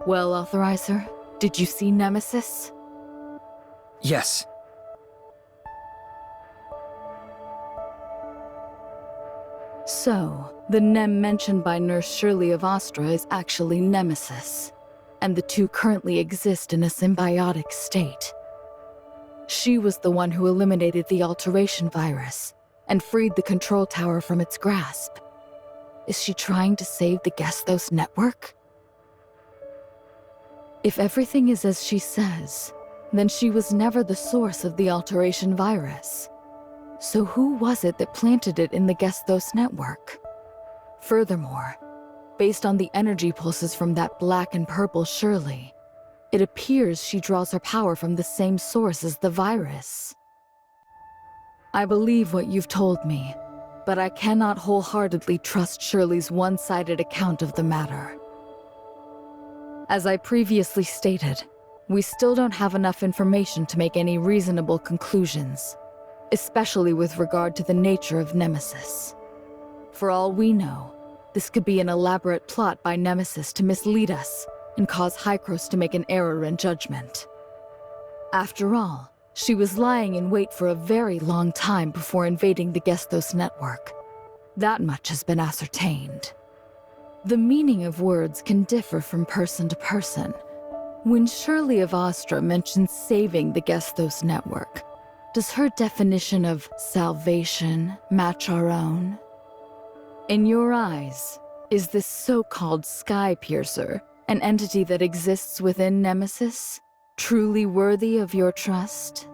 Well, Authorizer, did you see Nemesis? Yes. So, the Nem mentioned by Nurse Shirley of Astra is actually Nemesis, and the two currently exist in a symbiotic state. She was the one who eliminated the alteration virus and freed the control tower from its grasp. Is she trying to save the Gesthos network? If everything is as she says, then she was never the source of the alteration virus. So who was it that planted it in the Gesthos network? Furthermore, based on the energy pulses from that black and purple Shirley, it appears she draws her power from the same source as the virus. I believe what you've told me, but I cannot wholeheartedly trust Shirley's one-sided account of the matter. As I previously stated, we still don't have enough information to make any reasonable conclusions, especially with regard to the nature of Nemesis. For all we know, this could be an elaborate plot by Nemesis to mislead us and cause Hykros to make an error in judgment. After all, she was lying in wait for a very long time before invading the Gesthos network. That much has been ascertained. The meaning of words can differ from person to person. When Shirley of Astra mentions saving the Gesthos network, does her definition of salvation match our own? In your eyes, is this so-called Sky Piercer, an entity that exists within Nemesis, truly worthy of your trust?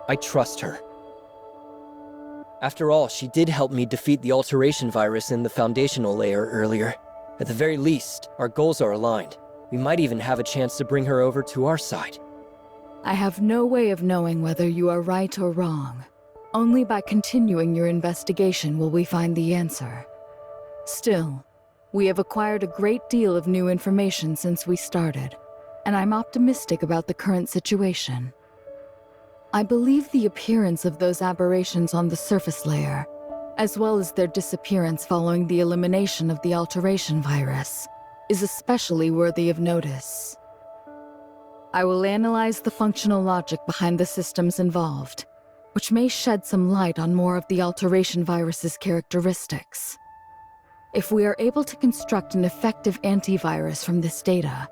I trust her. After all, she did help me defeat the alteration virus in the foundational layer earlier. At the very least, our goals are aligned. We might even have a chance to bring her over to our side. I have no way of knowing whether you are right or wrong. Only by continuing your investigation will we find the answer. Still, we have acquired a great deal of new information since we started, and I'm optimistic about the current situation. I believe the appearance of those aberrations on the surface layer, as well as their disappearance following the elimination of the alteration virus, is especially worthy of notice. I will analyze the functional logic behind the systems involved, which may shed some light on more of the alteration virus's characteristics. If we are able to construct an effective antivirus from this data,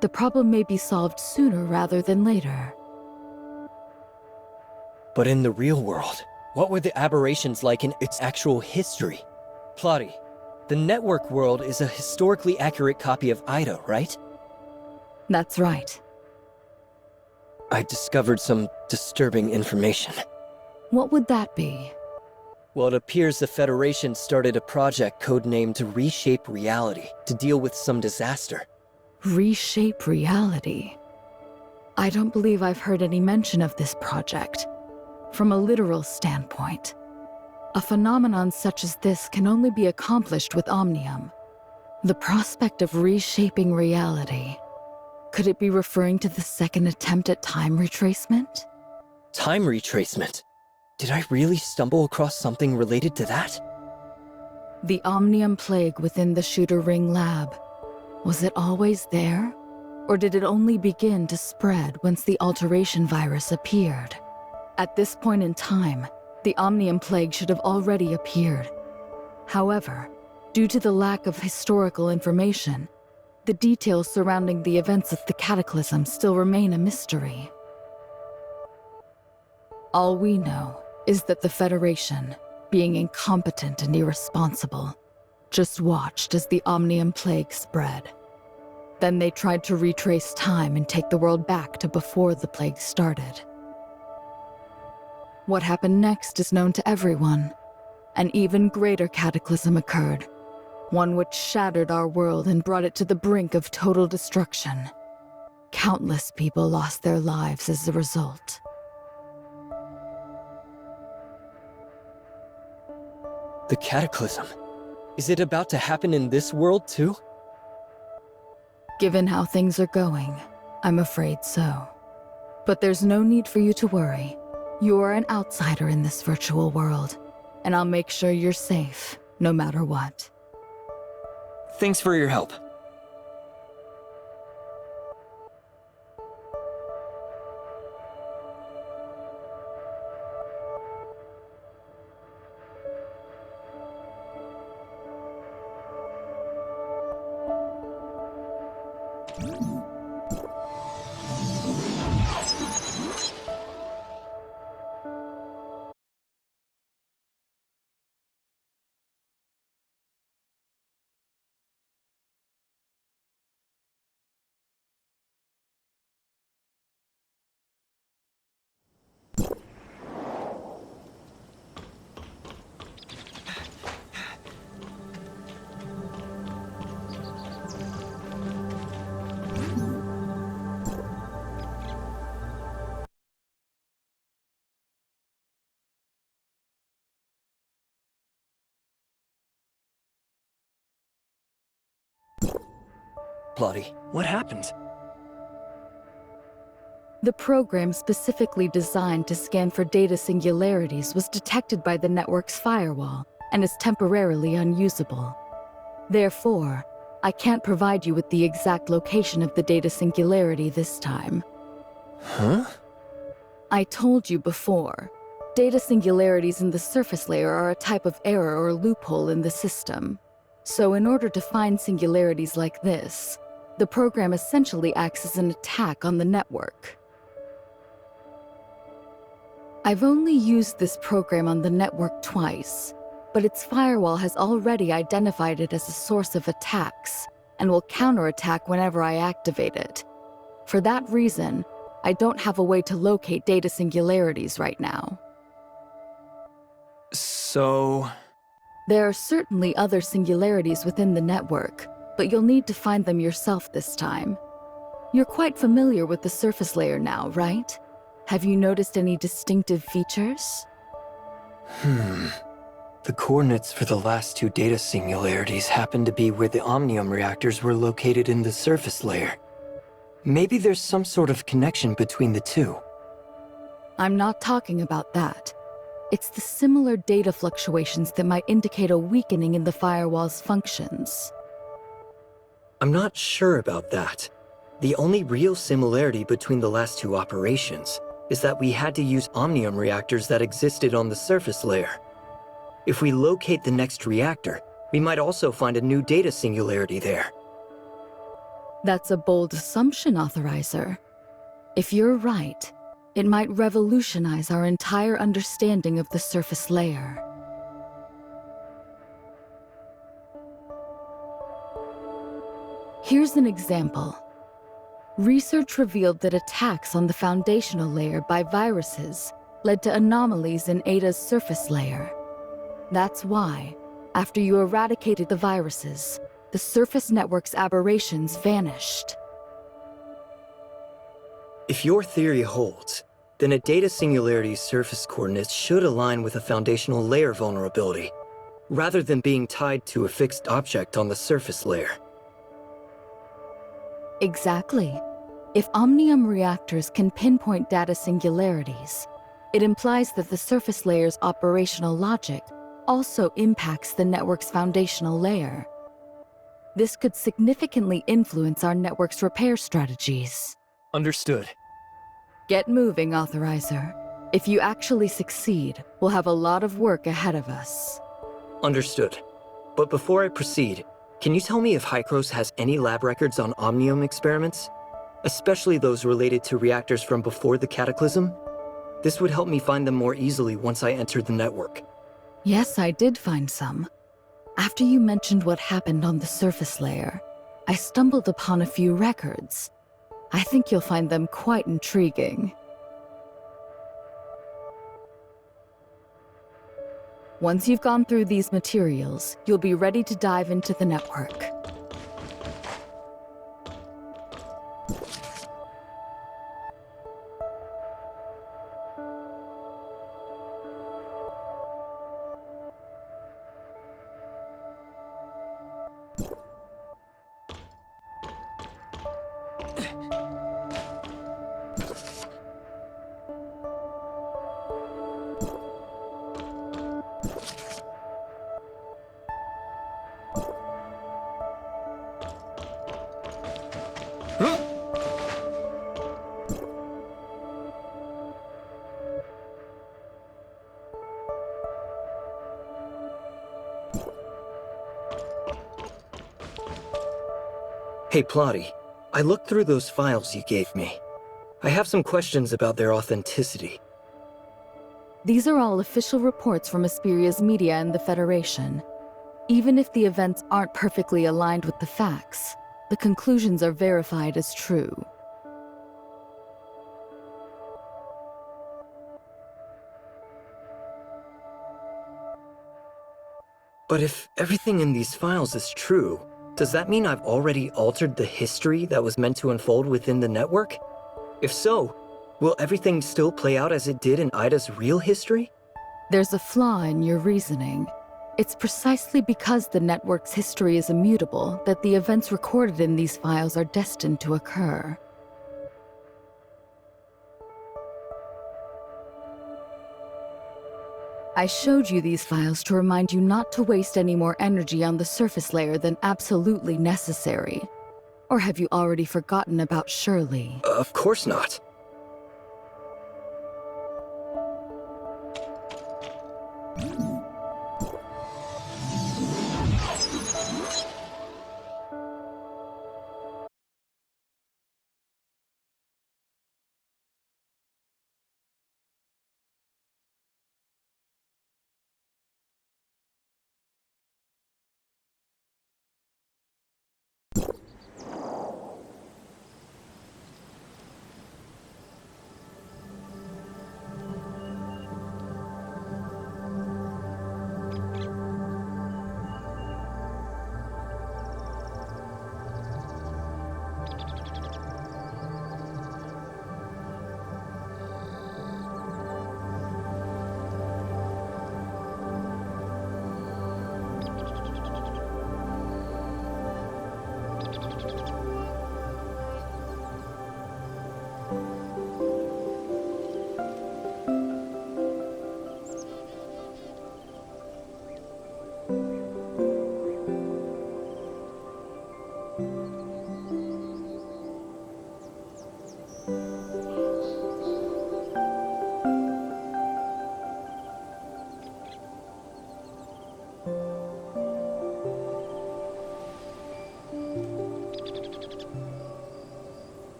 the problem may be solved sooner rather than later. But in the real world, what were the aberrations like in its actual history? Plotty, the network world is a historically accurate copy of Ida, right? That's right. I discovered some disturbing information. What would that be? Well, it appears the Federation started a project codenamed Reshape Reality to deal with some disaster. Reshape Reality? I don't believe I've heard any mention of this project. From a literal standpoint, a phenomenon such as this can only be accomplished with Omnium. The prospect of reshaping reality. Could it be referring to the second attempt at time retracement? Time retracement? Did I really stumble across something related to that? The Omnium plague within the Shooter Ring lab. Was it always there? Or did it only begin to spread once the alteration virus appeared? At this point in time, the Omnium plague should have already appeared. However, due to the lack of historical information, the details surrounding the events of the Cataclysm still remain a mystery. All we know is that the Federation, being incompetent and irresponsible, just watched as the Omnium plague spread. Then they tried to retrace time and take the world back to before the plague started. What happened next is known to everyone. An even greater cataclysm occurred, one which shattered our world and brought it to the brink of total destruction. Countless people lost their lives as a result. The Cataclysm? Is it about to happen in this world too? Given how things are going, I'm afraid so. But there's no need for you to worry. You are an outsider in this virtual world, and I'll make sure you're safe, no matter what. Thanks for your help. Plotty, what happened? The program specifically designed to scan for data singularities was detected by the network's firewall and is temporarily unusable. Therefore, I can't provide you with the exact location of the data singularity this time. Huh? I told you before, data singularities in the surface layer are a type of error or loophole in the system. So in order to find singularities like this, the program essentially acts as an attack on the network. I've only used this program on the network twice, but its firewall has already identified it as a source of attacks and will counterattack whenever I activate it. For that reason, I don't have a way to locate data singularities right now. So... There are certainly other singularities within the network, but you'll need to find them yourself this time. You're quite familiar with the surface layer now, right? Have you noticed any distinctive features? The coordinates for the last two data singularities happen to be where the omnium reactors were located in the surface layer. Maybe there's some sort of connection between the two. I'm not talking about that. It's the similar data fluctuations that might indicate a weakening in the firewall's functions. I'm not sure about that. The only real similarity between the last two operations is that we had to use omnium reactors that existed on the surface layer. If we locate the next reactor, we might also find a new data singularity there. That's a bold assumption, Authorizer. If you're right, it might revolutionize our entire understanding of the surface layer. Here's an example. Research revealed that attacks on the foundational layer by viruses led to anomalies in Ada's surface layer. That's why, after you eradicated the viruses, the surface network's aberrations vanished. If your theory holds, then a data singularity's surface coordinates should align with a foundational layer vulnerability, rather than being tied to a fixed object on the surface layer. Exactly. If omnium reactors can pinpoint data singularities, it implies that the surface layer's operational logic also impacts the network's foundational layer. This could significantly influence our network's repair strategies. Understood. Get moving, Authorizer. If you actually succeed, we'll have a lot of work ahead of us. Understood. But before I proceed, can you tell me if Hykros has any lab records on omnium experiments? Especially those related to reactors from before the Cataclysm? This would help me find them more easily once I enter the network. Yes, I did find some. After you mentioned what happened on the surface layer, I stumbled upon a few records. I think you'll find them quite intriguing. Once you've gone through these materials, you'll be ready to dive into the network. Hey, Plotty. I looked through those files you gave me. I have some questions about their authenticity. These are all official reports from Asperia's media and the Federation. Even if the events aren't perfectly aligned with the facts, the conclusions are verified as true. But if everything in these files is true, does that mean I've already altered the history that was meant to unfold within the network? If so, will everything still play out as it did in Ida's real history? There's a flaw in your reasoning. It's precisely because the network's history is immutable that the events recorded in these files are destined to occur. I showed you these files to remind you not to waste any more energy on the surface layer than absolutely necessary. Or have you already forgotten about Shirley? Of course not.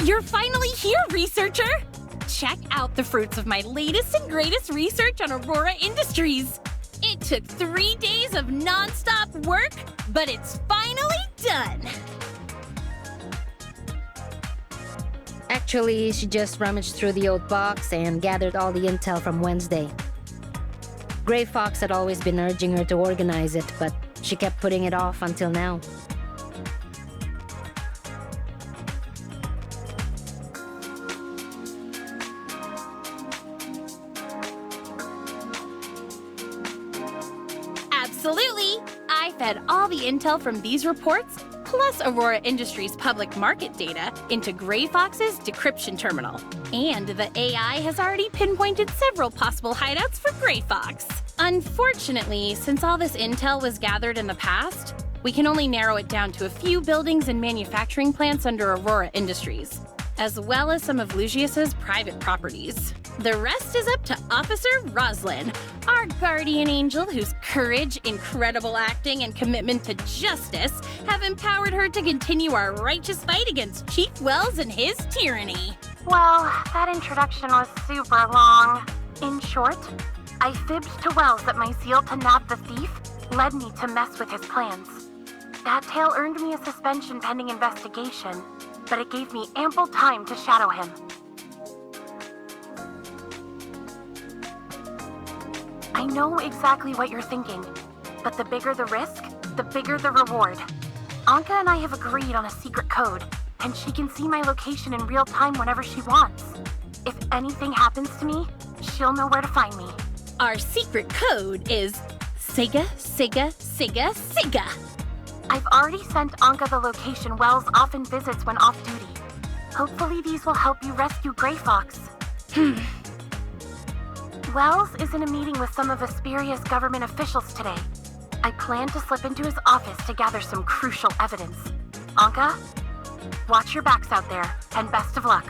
You're finally here, researcher! Check out the fruits of my latest and greatest research on Aurora Industries. It took 3 days of non-stop work, but it's finally done. Actually, she just rummaged through the old box and gathered all the intel from Wednesday. Gray Fox had always been urging her to organize it, but she kept putting it off until now. Absolutely! I fed all the intel from these reports, plus Aurora Industries' public market data, into Gray Fox's decryption terminal. And the AI has already pinpointed several possible hideouts for Gray Fox. Unfortunately, since all this intel was gathered in the past, we can only narrow it down to a few buildings and manufacturing plants under Aurora Industries, as well as some of Lucius's private properties. The rest is up to Officer Roslyn, our guardian angel whose courage, incredible acting, and commitment to justice have empowered her to continue our righteous fight against Chief Wells and his tyranny. Well, that introduction was super long. In short, I fibbed to Wells that my zeal to nab the thief led me to mess with his plans. That tale earned me a suspension pending investigation, but it gave me ample time to shadow him. I know exactly what you're thinking, but the bigger the risk, the bigger the reward. Anka and I have agreed on a secret code, and she can see my location in real time whenever she wants. If anything happens to me, she'll know where to find me. Our secret code is Siga, Siga, Siga, Siga. I've already sent Anka the location Wells often visits when off duty. Hopefully these will help you rescue Gray Fox. Wells is in a meeting with some of Asperia's government officials today. I plan to slip into his office to gather some crucial evidence. Anka, watch your backs out there, and best of luck.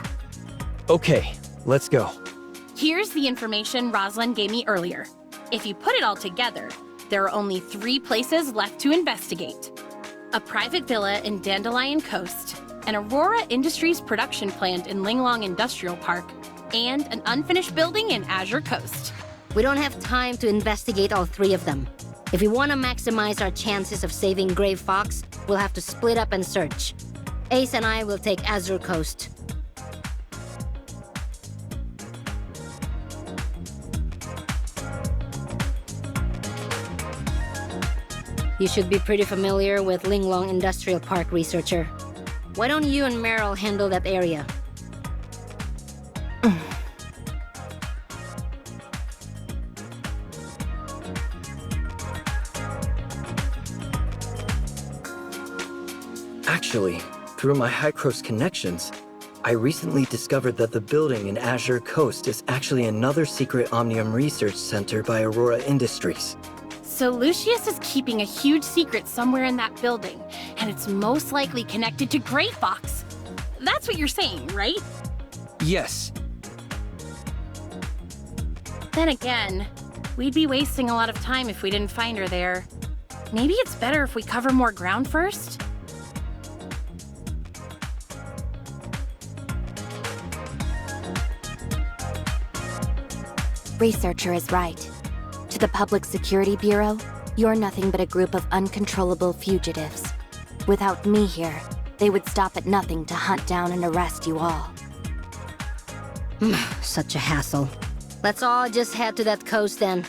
Okay, let's go. Here's the information Roslyn gave me earlier. If you put it all together, there are only 3 places left to investigate. A private villa in Dandelion Coast, an Aurora Industries production plant in Linglong Industrial Park, and an unfinished building in Azure Coast. We don't have time to investigate all 3 of them. If we want to maximize our chances of saving Gray Fox, we'll have to split up and search. Ace and I will take Azure Coast. You should be pretty familiar with Linglong Industrial Park, researcher. Why don't you and Meryl handle that area? Actually, through my High-Cross connections, I recently discovered that the building in Azure Coast is actually another secret Omnium research center by Aurora Industries. So Lucius is keeping a huge secret somewhere in that building, and it's most likely connected to Gray Fox. That's what you're saying, right? Yes. Then again, we'd be wasting a lot of time if we didn't find her there. Maybe it's better if we cover more ground first? Researcher is right. To the Public Security Bureau, you're nothing but a group of uncontrollable fugitives. Without me here, they would stop at nothing to hunt down and arrest you all. Such a hassle. Let's all just head to that coast then.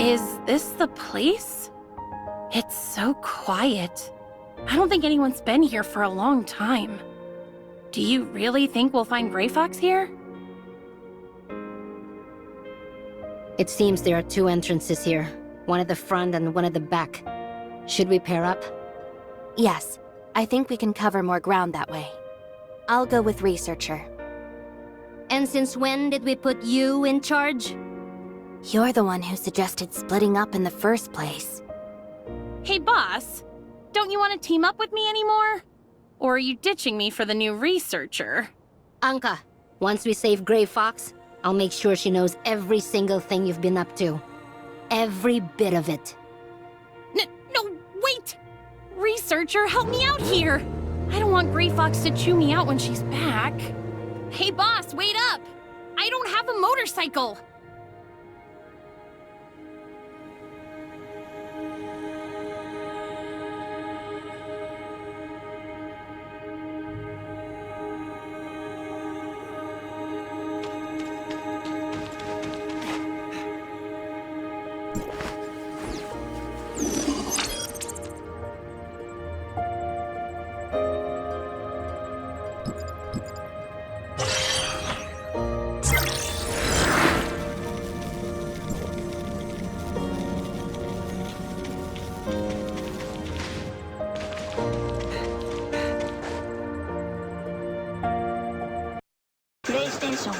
Is this the place? It's so quiet. I don't think anyone's been here for a long time. Do you really think we'll find Gray Fox here? It seems there are two entrances here. One at the front and one at the back. Should we pair up? Yes, I think we can cover more ground that way. I'll go with Researcher. And since when did we put you in charge? You're the one who suggested splitting up in the first place. Hey, boss. Don't you want to team up with me anymore? Or are you ditching me for the new researcher? Anka, once we save Gray Fox, I'll make sure she knows every single thing you've been up to. Every bit of it. No, wait! Researcher, help me out here! I don't want Gray Fox to chew me out when she's back. Hey, boss, wait up! I don't have a motorcycle! PlayStation